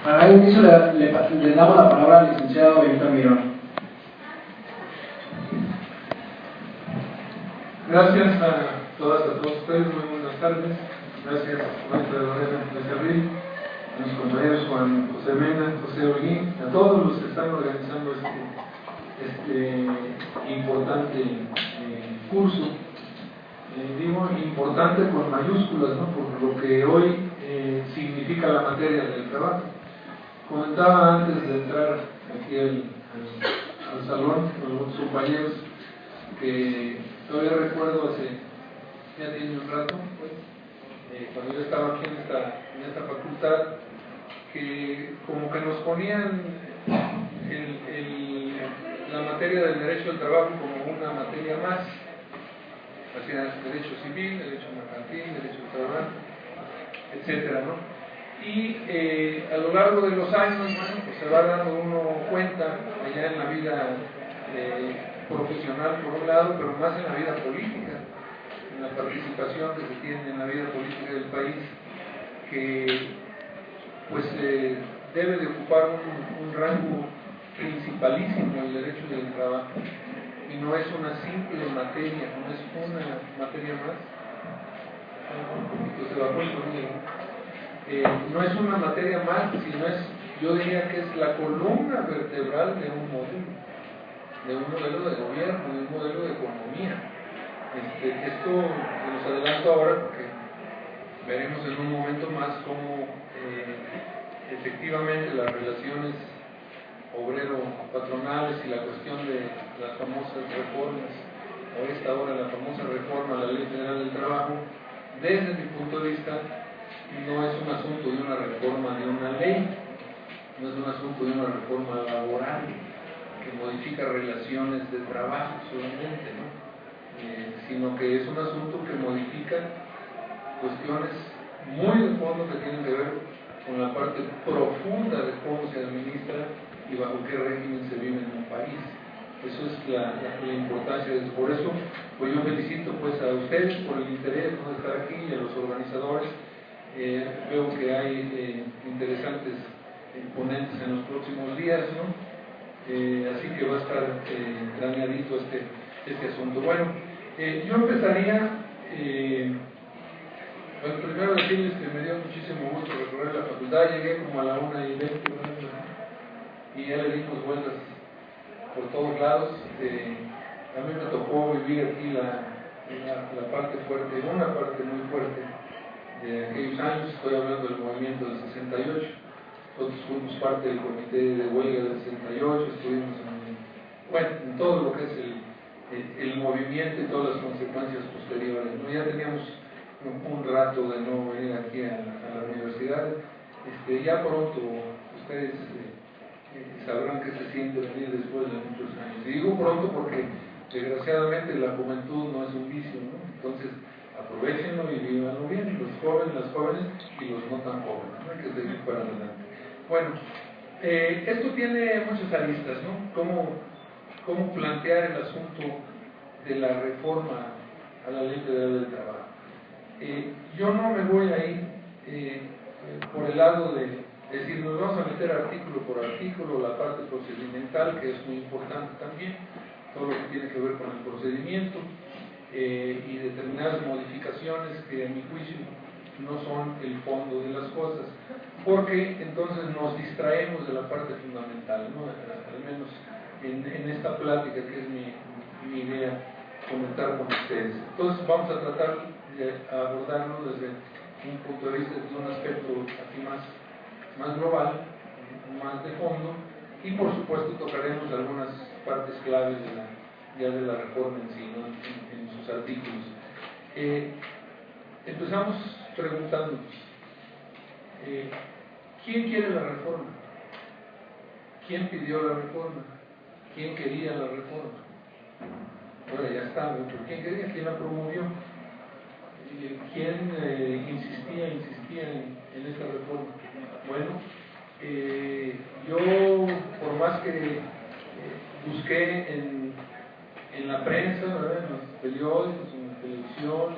Para dar inicio le damos la palabra al licenciado Benito Mirón. Gracias a todas y a todos ustedes, muy buenas tardes. Gracias, maestra Lorena Becerril, a mis compañeros Juan José Mena, José Holguín, a todos los que están organizando este importante curso. Digo importante con mayúsculas, ¿no? Por lo que hoy significa la materia del trabajo. Comentaba antes de entrar aquí al salón con los compañeros que todavía recuerdo ya tiene un rato, pues, cuando yo estaba aquí en esta facultad, que como que nos ponían la materia del derecho del trabajo como una materia más, hacía derecho civil, derecho mercantil, derecho del trabajo, etcétera, ¿no? Y a lo largo de los años, bueno, pues se va dando uno cuenta allá en la vida profesional por un lado, pero más en la vida política, en la participación que se tiene en la vida política del país, que pues debe de ocupar un rango principalísimo el derecho del trabajo, y no es una simple materia, no es una materia más, se bajó el sonido. No es una materia más, sino yo diría que es la columna vertebral de un modelo de gobierno, de un modelo de economía. Esto los adelanto ahora porque veremos en un momento más cómo efectivamente las relaciones obrero-patronales y la cuestión de las famosas reformas, o esta ahora la famosa reforma a la Ley Federal del Trabajo, desde mi punto de vista, no es un asunto de una reforma de una ley, no es un asunto de una reforma laboral que modifica relaciones de trabajo solamente, ¿no? Sino que es un asunto que modifica cuestiones muy de fondo que tienen que ver con la parte profunda de cómo se administra y bajo qué régimen se vive en un país. Eso es la importancia de eso. Por eso, pues yo felicito pues a ustedes por el interés, ¿no?, de estar aquí, y a los organizadores. Veo que hay interesantes ponentes en los próximos días, ¿no? Así que va a estar planeadito este asunto. Bueno, yo empezaría, bueno, primero decirles que me dio muchísimo gusto recorrer la facultad. Llegué como a la 1:20, y ya le dimos vueltas por todos lados. A mí me tocó vivir aquí la parte fuerte, una parte muy fuerte de aquellos años. Estoy hablando del movimiento del 68. Nosotros fuimos parte del comité de huelga del 68, estuvimos en todo lo que es el movimiento y todas las consecuencias posteriores, ¿no? Ya teníamos un rato de no venir aquí a la universidad. Ya pronto ustedes sabrán qué se siente venir después de muchos años. Y digo pronto porque desgraciadamente la juventud no es un vicio, ¿no? Entonces aprovechenlo y vívanlo bien, los jóvenes, las jóvenes y los no tan jóvenes, ¿no? Hay que seguir para adelante. Bueno, esto tiene muchas aristas, ¿no? ¿Cómo plantear el asunto de la reforma a la Ley Federal del Trabajo? Yo no me voy a ir por el lado de decir, nos vamos a meter artículo por artículo, la parte procedimental, que es muy importante también, todo lo que tiene que ver con el procedimiento, y determinadas modificaciones que a mi juicio no son el fondo de las cosas, porque entonces nos distraemos de la parte fundamental, ¿no? Al menos en esta plática que es mi idea comentar con ustedes. Entonces vamos a tratar de abordarlo desde un punto de vista, desde un aspecto aquí más global, más de fondo, y por supuesto tocaremos algunas partes claves de la reforma en sí, ¿no? en sus artículos. Empezamos preguntándonos, ¿quién quiere la reforma? ¿Quién pidió la reforma? ¿Quién quería la reforma? Bueno, ya está, pero ¿quién quería? ¿Quién la promovió? ¿Quién insistía en esta reforma? Bueno, yo por más que busqué en la prensa, ¿verdad? En los periódicos, en la televisión,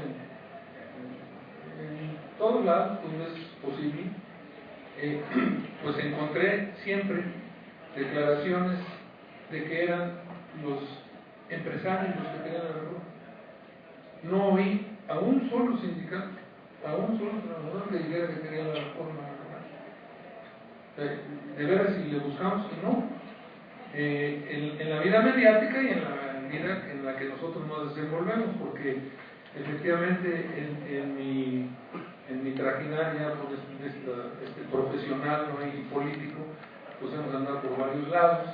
en todos lados donde es posible, pues encontré siempre declaraciones de que eran los empresarios los que querían la reforma. No oí a un solo sindicato, a un solo trabajador que dijera que quería la reforma. De veras, si le buscamos, y no. En la vida mediática y en la vida en la que nosotros nos desenvolvemos, porque efectivamente en mi trajinar ya por este profesional, ¿no?, y político, pues hemos andado por varios lados.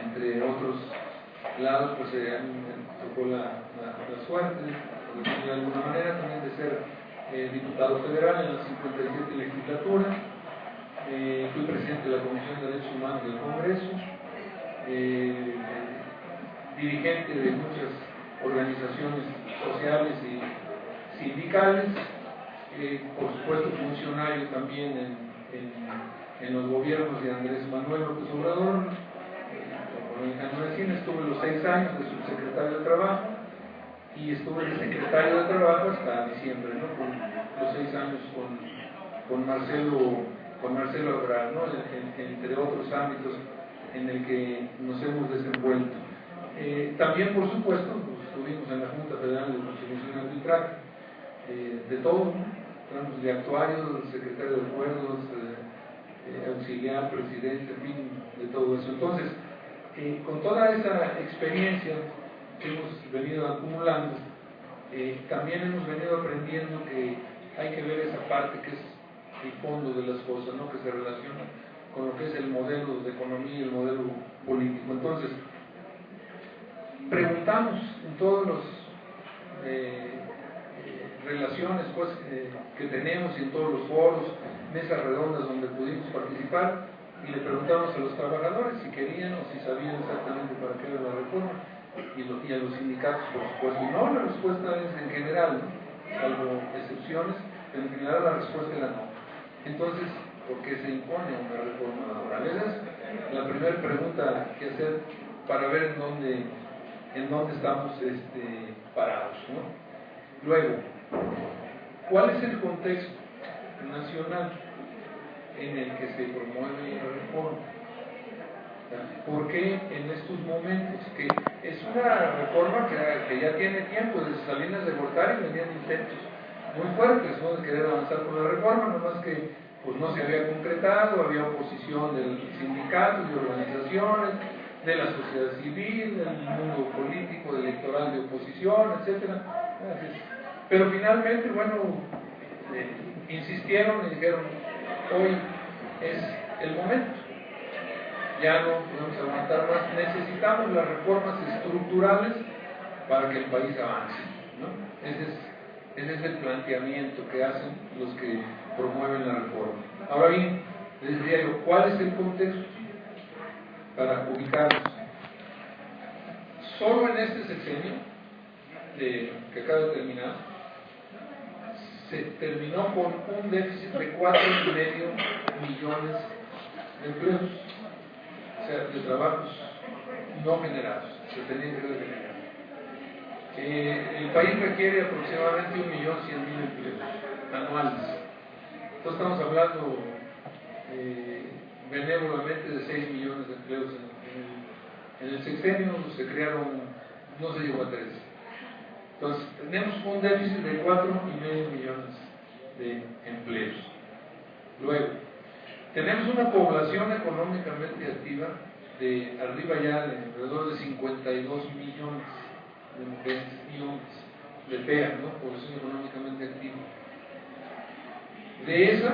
Entre otros lados, pues a mí me tocó la suerte, por decirlo de alguna manera, también de ser diputado federal en la 57 legislatura. Fui presidente de la Comisión de Derechos Humanos del Congreso, dirigente de muchas organizaciones sociales y sindicales, por supuesto funcionario también en los gobiernos de Andrés Manuel López Obrador. Estuve los 6 años de subsecretario de Trabajo y estuve de secretario de Trabajo hasta diciembre, ¿no?, con los 6 años con Marcelo Ebrard, ¿no?, entre otros ámbitos en el que nos hemos desenvuelto. También, por supuesto, pues, estuvimos en la Junta Federal de Conciliación y Arbitraje, de todo, ¿no?, de actuario, secretario de acuerdos, auxiliar, presidente, en fin, de todo eso. Entonces, con toda esa experiencia que hemos venido acumulando, también hemos venido aprendiendo que hay que ver esa parte que es el fondo de las cosas, ¿no?, que se relaciona con lo que es el modelo de economía y el modelo político. Entonces, preguntamos en todas las relaciones, pues, que tenemos, y en todos los foros, mesas redondas donde pudimos participar, y le preguntamos a los trabajadores si querían o si sabían exactamente para qué era la reforma, y a los sindicatos, por supuesto. Y no, la respuesta es en general, ¿no?, salvo excepciones, pero en general la respuesta era no. Entonces, ¿por qué se impone una reforma laboral? Esa es la primera pregunta que hacer para ver en dónde estamos parados, ¿no? Luego, ¿cuál es el contexto nacional en el que se promueve la reforma? ¿Por qué en estos momentos? Que es una reforma que ya tiene tiempo. Desde Salinas de Gortari venían intentos muy fuertes, ¿no?, de querer avanzar con la reforma, nomás que pues no se había concretado, había oposición del sindicato, de organizaciones, de la sociedad civil, del mundo político, electoral de oposición, etc. Pero finalmente, bueno, insistieron y dijeron, hoy es el momento, ya no podemos aguantar más, necesitamos las reformas estructurales para que el país avance, ¿no? Ese es el planteamiento que hacen los que promueven la reforma. Ahora bien, les diría yo, ¿cuál es el contexto para ubicarnos? Solo en este sexenio que acaba de terminar, se terminó con un déficit de 4,5 millones de empleos, o sea, de trabajos no generados, se tenían que generar. El país requiere aproximadamente 1.100.000 empleos anuales. Entonces estamos hablando benévolamente de 6 millones de empleos en el sexenio. Se crearon, no se llegó a 3. Entonces tenemos un déficit de 4,5 millones de empleos. Luego, tenemos una población económicamente activa de arriba ya de alrededor de 52 millones de mujeres y hombres, de PEA, ¿no?, población económicamente activa. De esa,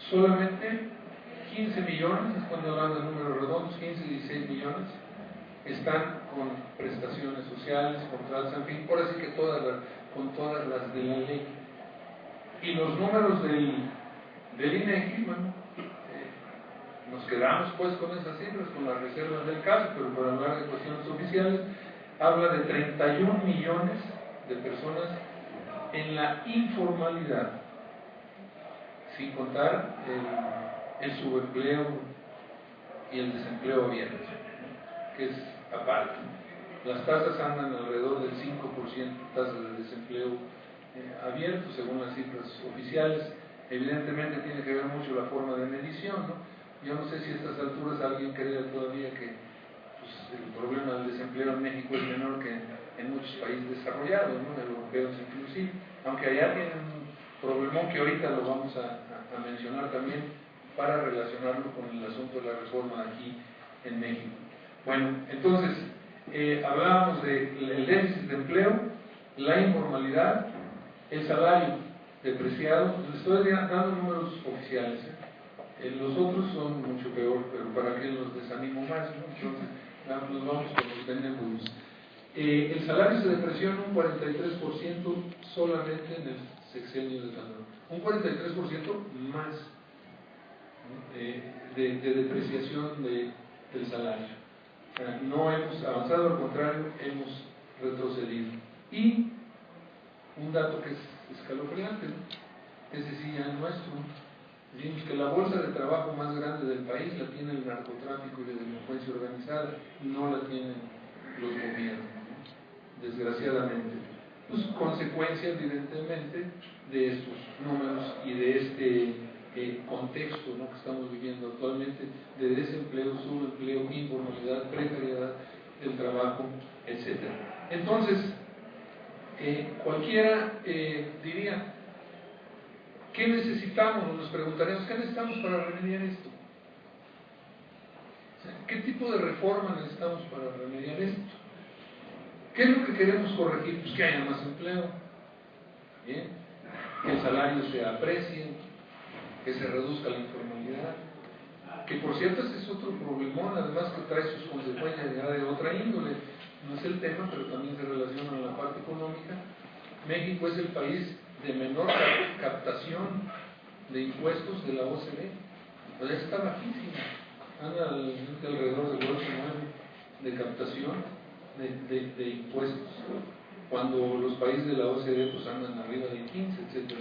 solamente 15 millones, estamos hablando de números redondos, 15 y 16 millones, están con prestaciones sociales, contratos, en fin, por así que con todas las de la ley. Y los números del INEGI, bueno, nos quedamos pues con esas cifras, con las reservas del caso, pero para hablar de cuestiones oficiales, habla de 31 millones de personas en la informalidad, sin contar el subempleo y el desempleo abierto, que es aparte. Las tasas andan alrededor del 5% tasas de desempleo abierto, según las cifras oficiales. Evidentemente tiene que ver mucho la forma de medición, ¿no? Yo no sé si a estas alturas alguien crea todavía que pues, el problema del desempleo en México es menor que en muchos países desarrollados, ¿no? Europeos inclusive, aunque allá tienen un problemón que ahorita lo vamos a mencionar también para relacionarlo con el asunto de la reforma aquí en México. Bueno, entonces, hablábamos del déficit de empleo, la informalidad, el salario depreciado. Les estoy dando números oficiales, los otros son mucho peor, pero para que los desanimo más, ¿no? Entonces, nos vamos con los que tenemos. El salario se depreció en un 43% solamente en el sexenio de Calderón, un 43% más de depreciación del salario. No hemos avanzado, al contrario, hemos retrocedido. Y un dato que es escalofriante, ¿no? Ese sí ya es nuestro. Vimos que la bolsa de trabajo más grande del país la tiene el narcotráfico y la delincuencia organizada, no la tienen los gobiernos, ¿no? Desgraciadamente. Pues consecuencia, evidentemente, de estos números y de este contexto, ¿no?, que estamos viviendo actualmente, de desempleo, subempleo, informalidad, precariedad del trabajo, etc. Entonces, cualquiera diría, ¿qué necesitamos? Nos preguntaremos, ¿qué necesitamos para remediar esto? O sea, ¿qué tipo de reforma necesitamos para remediar esto? ¿Qué es lo que queremos corregir? Pues que haya más empleo, ¿bien? Que el salario se aprecie, que se reduzca la informalidad, que por cierto ese es otro problemón, además que trae sus consecuencias ya de otra índole. No es el tema, pero también se relaciona a la parte económica. México es el país de menor captación de impuestos de la OCDE, pues está bajísima, anda alrededor del 8 o 9 de captación de impuestos, cuando los países de la OCDE pues andan arriba de 15, etc.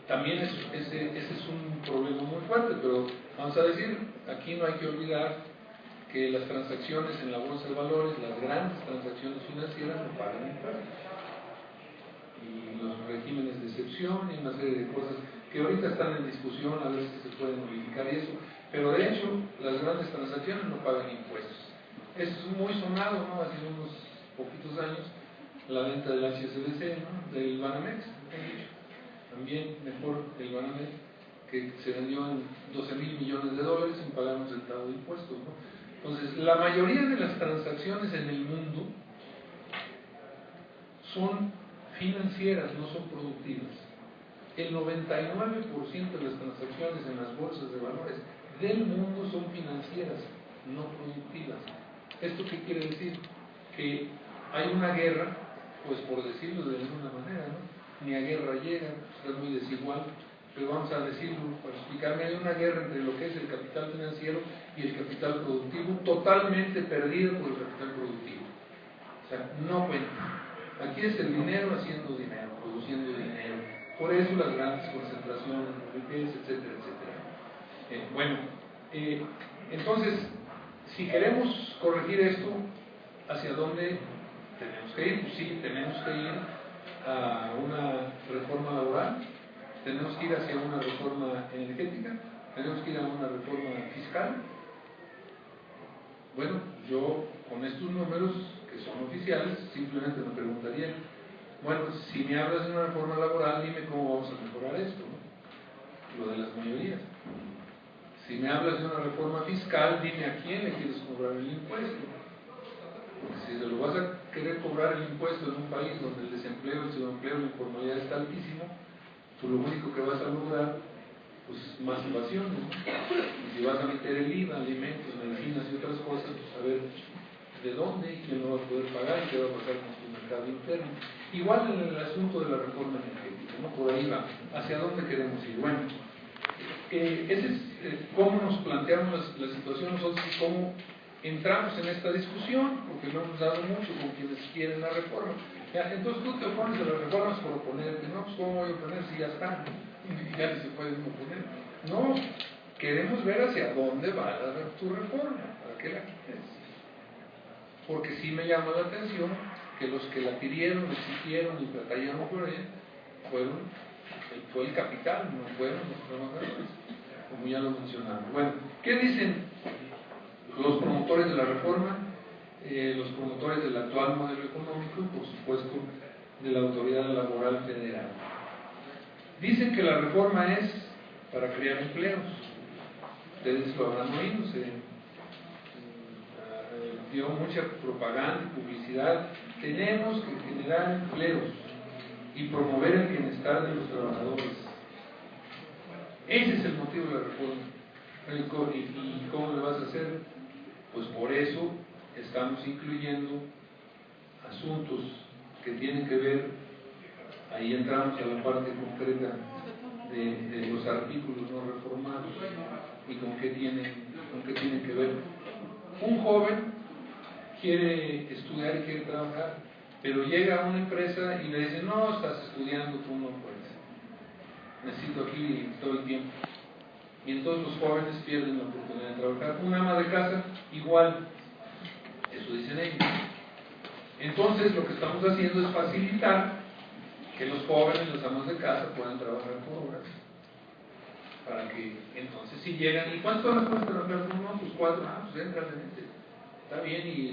También ese es un problema muy fuerte, pero vamos a decir, aquí no hay que olvidar que las transacciones en la bolsa de valores, las grandes transacciones financieras, no pagan impuestos, y los regímenes de excepción y una serie de cosas que ahorita están en discusión a ver si se puede modificar y eso, pero de hecho las grandes transacciones no pagan impuestos. Eso es muy sonado, ¿no? Hace unos poquitos años la venta del HSBC, ¿no?, del Banamex, también mejor el Banamex, que se vendió en $12,000 millones sin pagar un centavo de impuestos, ¿no? Entonces, la mayoría de las transacciones en el mundo son financieras, no son productivas. El 99% de las transacciones en las bolsas de valores del mundo son financieras, no productivas. ¿Esto qué quiere decir? Que hay una guerra, pues por decirlo de alguna manera, ¿no? Ni a guerra llega, es muy desigual, pero vamos a decirlo para explicarme, hay una guerra entre lo que es el capital financiero y el capital productivo, totalmente perdido por el capital productivo. O sea, no cuenta. Aquí es el dinero haciendo dinero, produciendo dinero. Por eso las grandes concentraciones de riqueza, etcétera, etcétera. Entonces, si queremos corregir esto, ¿hacia dónde tenemos que ir? Pues sí, tenemos que ir a una reforma laboral, tenemos que ir hacia una reforma energética, tenemos que ir a una reforma fiscal. Bueno, yo con estos números que son oficiales, simplemente me preguntaría, bueno, si me hablas de una reforma laboral, dime cómo vamos a mejorar esto, ¿no? Lo de las mayorías. Si me hablas de una reforma fiscal, dime a quién le quieres cobrar el impuesto. Porque si se lo vas a querer cobrar el impuesto en un país donde el desempleo, el subempleo, la informalidad está altísimo, pues lo único que vas a lograr, pues más evasión, ¿no? Y si vas a meter el IVA, alimentos, medicinas y otras cosas, pues a ver de dónde y quién lo va a poder pagar y qué va a pasar con tu mercado interno. Igual en el asunto de la reforma energética, ¿no? Por ahí va. ¿Hacia dónde queremos ir? Bueno, ese es cómo nos planteamos la situación nosotros y cómo entramos en esta discusión, porque lo hemos dado mucho con quienes quieren la reforma. Ya, entonces tú te opones a las reformas por oponerte, ¿no? Pues ¿cómo voy a oponer si ya están? Ya ni se pueden oponer. No, queremos ver hacia dónde va tu reforma, para que la quites. Porque sí me llama la atención que los que la pidieron, exigieron y batallaron por ella fue el capital, no fueron los trabajadores, como ya lo mencionamos. Bueno, ¿qué dicen los promotores de la reforma? Los promotores del actual modelo económico y por supuesto de la Autoridad Laboral Federal. Dicen que la reforma es para crear empleos. Ustedes lo habrán oído, se dio mucha propaganda y publicidad. Tenemos que generar empleos y promover el bienestar de los trabajadores. Ese es el motivo de la reforma. ¿Y cómo lo vas a hacer? Pues por eso estamos incluyendo asuntos que tienen que ver, ahí entramos a la parte concreta de los artículos no reformados y con qué tienen que ver. Un joven quiere estudiar y quiere trabajar, pero llega a una empresa y le dice, no, estás estudiando, tú no puedes, necesito aquí todo el tiempo. Y entonces los jóvenes pierden la oportunidad de trabajar. Una ama de casa, igual, eso dicen ellos. Entonces lo que estamos haciendo es facilitar que los jóvenes, los amas de casa puedan trabajar por horas, para que entonces si llegan, ¿y cuántas horas puedes trabajar? No, pues 4, pues entra, está bien, y